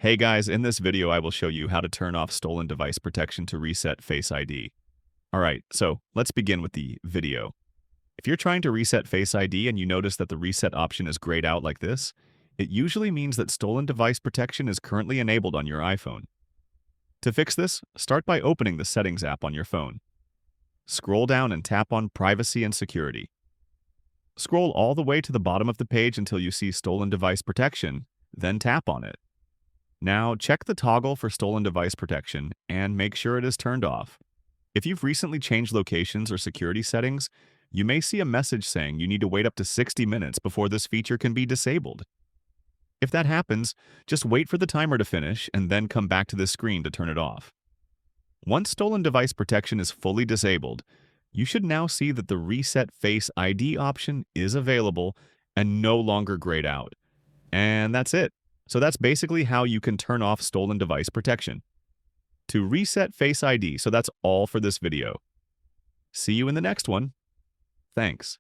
Hey guys, in this video I will show you how to turn off stolen device protection to reset Face ID. Alright, so let's begin with the video. If you're trying to reset Face ID and you notice that the reset option is grayed out like this, it usually means that stolen device protection is currently enabled on your iPhone. To fix this, start by opening the Settings app on your phone. Scroll down and tap on Privacy and Security. Scroll all the way to the bottom of the page until you see Stolen Device Protection, then tap on it. Now, check the toggle for stolen device protection and make sure it is turned off. If you've recently changed locations or security settings, you may see a message saying you need to wait up to 60 minutes before this feature can be disabled. If that happens, just wait for the timer to finish and then come back to this screen to turn it off. Once stolen device protection is fully disabled, you should now see that the Reset Face ID option is available and no longer grayed out. And that's it. So that's basically how you can turn off stolen device protection. To reset Face ID, so that's all for this video. See you in the next one. Thanks.